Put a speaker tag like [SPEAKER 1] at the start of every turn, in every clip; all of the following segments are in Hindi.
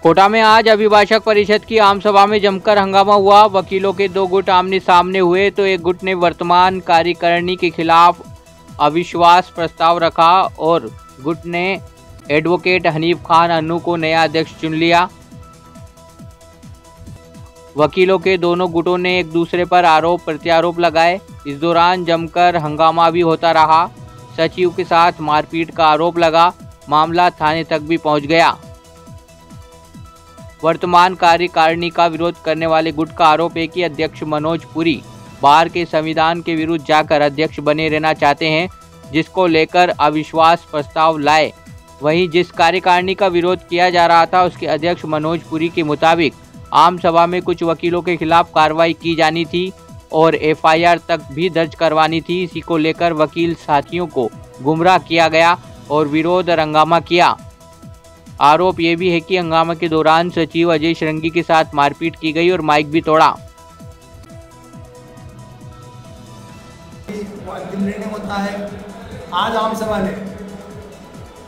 [SPEAKER 1] कोटा में आज अभिभाषक परिषद की आम सभा में जमकर हंगामा हुआ। वकीलों के दो गुट आमने सामने हुए तो एक गुट ने वर्तमान कार्यकारिणी के खिलाफ अविश्वास प्रस्ताव रखा और गुट ने एडवोकेट हनीफ खान अन्नू को नया अध्यक्ष चुन लिया। वकीलों के दोनों गुटों ने एक दूसरे पर आरोप प्रत्यारोप लगाए। इस दौरान जमकर हंगामा भी होता रहा। सचिव के साथ मारपीट का आरोप लगा। मामला थाने तक भी पहुंच गया। वर्तमान कार्यकारिणी का विरोध करने वाले गुट का आरोप है कि अध्यक्ष मनोज पुरी बार के संविधान के विरुद्ध जाकर अध्यक्ष बने रहना चाहते हैं, जिसको लेकर अविश्वास प्रस्ताव लाए। वहीं जिस कार्यकारिणी का विरोध किया जा रहा था उसके अध्यक्ष मनोज पुरी के मुताबिक आम सभा में कुछ वकीलों के खिलाफ कार्रवाई की जानी थी और एफआईआर तक भी दर्ज करवानी थी। इसी को लेकर वकील साथियों को गुमराह किया गया और विरोध और हंगामा किया। आरोप ये भी है कि हंगामा के दौरान सचिव अजय श्रृंगी के साथ मारपीट की गई और माइक भी तोड़ा।
[SPEAKER 2] अंतिम निर्णय होता है। आज आम सभा ने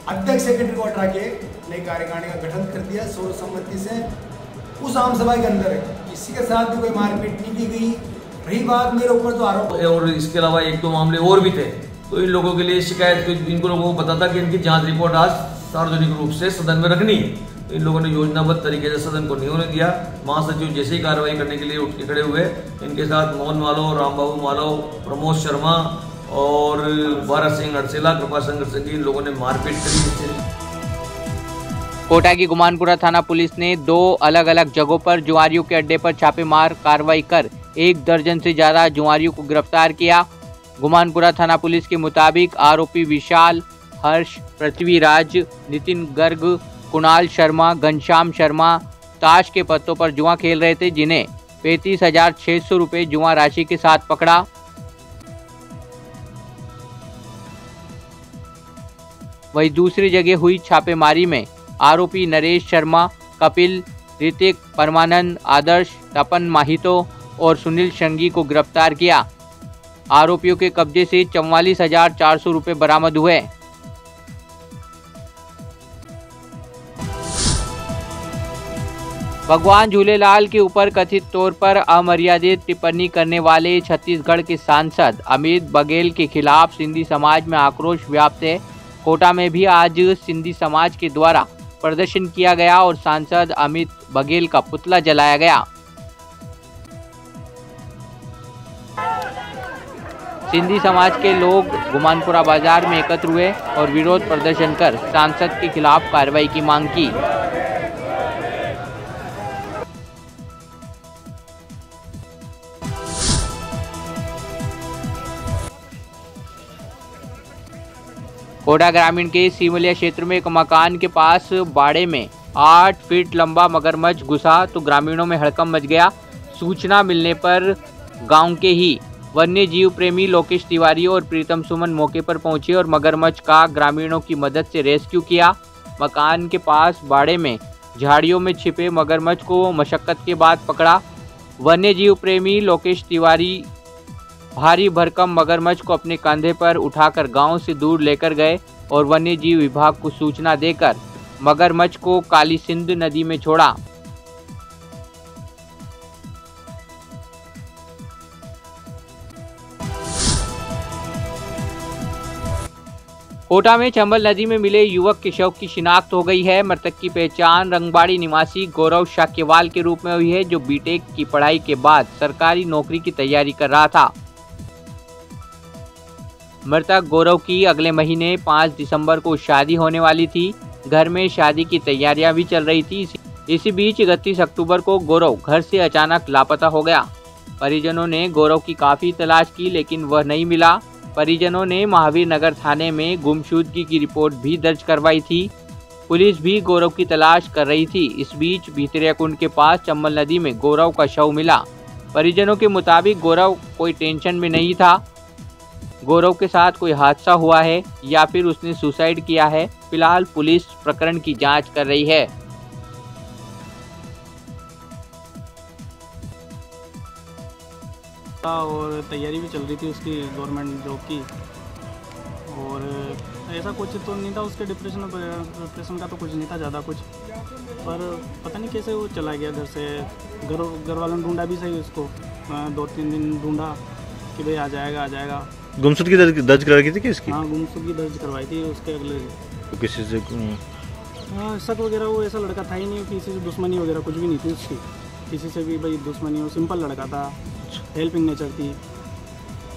[SPEAKER 2] अध्यक्ष सेक्रेटरी को हटा के नई कार्यकारिणी का गठन कर दिया सर्वसम्मति से। उस आम सभा के अंदर किसी के साथ भी कोई मारपीट नहीं की गई। रही बात मेरे ऊपर तो आरोप,
[SPEAKER 3] और इसके अलावा एक दो मामले और भी थे, तो इन लोगों के लिए शिकायत, इनको लोगों को पता था कि इनकी जांच रिपोर्ट आज सार्वजनिक रूप से सदन में रखनी है। तो इन लोगों ने योजनाबद्ध तरीके से सदन को नहीं होने दिया। महासचिव जैसे ही कार्रवाई करने के लिए उठ के खड़े हुए, इनके साथ मोहन मालव, रामबाबू मालव, प्रमोद शर्मा और भारत सिंह अड़सेला, कृपा शंकर सिंह, इन लोगों ने मारपीट करी।
[SPEAKER 1] कोटा की गुमानपुरा थाना पुलिस ने 2 अलग अलग जगहों पर जुआरियों के अड्डे पर छापेमार कार्रवाई कर 1 दर्जन से ज्यादा जुआरियों को गिरफ्तार किया। गुमानपुरा थाना पुलिस के मुताबिक आरोपी विशाल, हर्ष, पृथ्वीराज, नितिन गर्ग, कुणाल शर्मा, घनश्याम शर्मा ताश के पत्तों पर जुआ खेल रहे थे, जिन्हें 35,600 रुपये जुआ राशि के साथ पकड़ा। वहीं दूसरी जगह हुई छापेमारी में आरोपी नरेश शर्मा, कपिल, ऋतिक, परमानंद, आदर्श, तपन माहितो और सुनील शंगी को गिरफ्तार किया। आरोपियों के कब्जे से 44,400 रुपये बरामद हुए। भगवान झूलेलाल के ऊपर कथित तौर पर अमर्यादित टिप्पणी करने वाले छत्तीसगढ़ के सांसद अमित बघेल के खिलाफ सिंधी समाज में आक्रोश व्याप्त है। कोटा में भी आज सिंधी समाज के द्वारा प्रदर्शन किया गया और सांसद अमित बघेल का पुतला जलाया गया। सिंधी समाज के लोग गुमानपुरा बाजार में एकत्र हुए और विरोध प्रदर्शन कर सांसद के खिलाफ कार्रवाई की मांग की। कोटा ग्रामीण के सिमलिया क्षेत्र में एक मकान के पास बाड़े में 8 फीट लंबा मगरमच्छ घुसा तो ग्रामीणों में हड़कंप मच गया। सूचना मिलने पर गांव के ही वन्य जीव प्रेमी लोकेश तिवारी और प्रीतम सुमन मौके पर पहुंचे और मगरमच्छ का ग्रामीणों की मदद से रेस्क्यू किया। मकान के पास बाड़े में झाड़ियों में छिपे मगरमच्छ को मशक्कत के बाद पकड़ा। वन्य जीव प्रेमी लोकेश तिवारी भारी भरकम मगरमच्छ को अपने कंधे पर उठाकर गांव से दूर लेकर गए और वन्य जीव विभाग को सूचना देकर मगरमच्छ को काली सिंध नदी में छोड़ा। कोटा में चंबल नदी में मिले युवक के शव की शिनाख्त हो गई है। मृतक की पहचान रंगबाड़ी निवासी गौरव शाक्यवाल के रूप में हुई है, जो बीटेक की पढ़ाई के बाद सरकारी नौकरी की तैयारी कर रहा था। मृतक गौरव की अगले महीने 5 दिसंबर को शादी होने वाली थी। घर में शादी की तैयारियां भी चल रही थी। इसी बीच 31 अक्टूबर को गौरव घर से अचानक लापता हो गया। परिजनों ने गौरव की काफी तलाश की लेकिन वह नहीं मिला। परिजनों ने महावीर नगर थाने में गुमशुदगी की रिपोर्ट भी दर्ज करवाई थी। पुलिस भी गौरव की तलाश कर रही थी। इस बीच भितरियाकुंड के पास चंबल नदी में गौरव का शव मिला। परिजनों के मुताबिक गौरव कोई टेंशन में नहीं था। गौरव के साथ कोई हादसा हुआ है या फिर उसने सुसाइड किया है। फिलहाल पुलिस प्रकरण की जांच कर रही है।
[SPEAKER 4] और तैयारी भी चल रही थी उसकी गवर्नमेंट जॉब की, और ऐसा कुछ तो नहीं था उसके, डिप्रेशन का तो कुछ नहीं था ज़्यादा कुछ, पर पता नहीं कैसे वो चला गया घर से। घर वालों ने ढूंढा भी सही उसको, 2-3 दिन ढूंढा कि भाई आ जाएगा।
[SPEAKER 5] गुमशुदगी दर्ज करा की थी कि इसकी?
[SPEAKER 4] हाँ, गुमशुदगी दर्ज करवाई थी उसके अगले।
[SPEAKER 5] तो किसी से
[SPEAKER 4] शक वगैरह वो ऐसा लड़का था ही नहीं, किसी से दुश्मनी वगैरह कुछ भी नहीं थी उसकी, किसी से भी भाई दुश्मनी हो, सिंपल लड़का था, हेल्पिंग नेचर थी।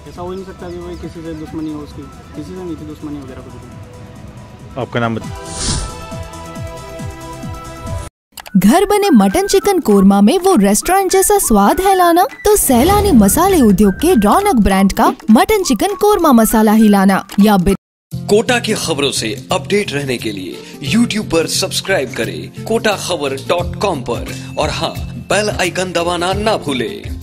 [SPEAKER 4] ऐसा हो ही नहीं सकता कि भाई किसी से दुश्मनी हो उसकी, किसी से नहीं थी दुश्मनी वगैरह कुछ भी।
[SPEAKER 5] आपका नाम बताइए।
[SPEAKER 6] घर बने मटन चिकन कोरमा में वो रेस्टोरेंट जैसा स्वाद है लाना, तो सैलानी मसाले उद्योग के रौनक ब्रांड का मटन चिकन कोरमा मसाला ही लाना। या
[SPEAKER 7] कोटा की खबरों से अपडेट रहने के लिए YouTube पर सब्सक्राइब करें kotakhbar.com पर, और हाँ, बेल आइकन दबाना ना भूलें।